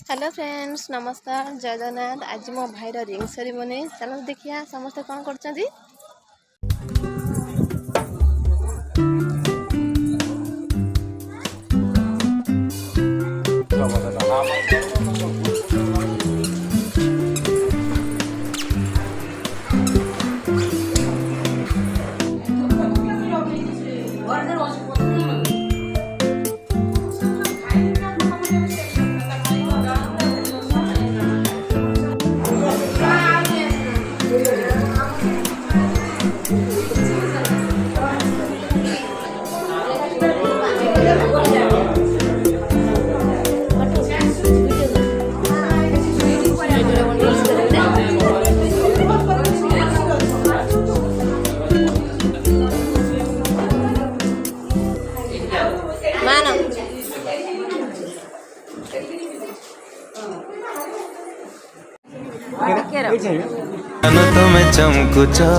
Hello friends, नमस्कार, जय जगन्नाथ। आज मो भाईर रिंग सेरेमनी चलो देखिया समस्ते कौन करछंती। तुम्हें चमकुचा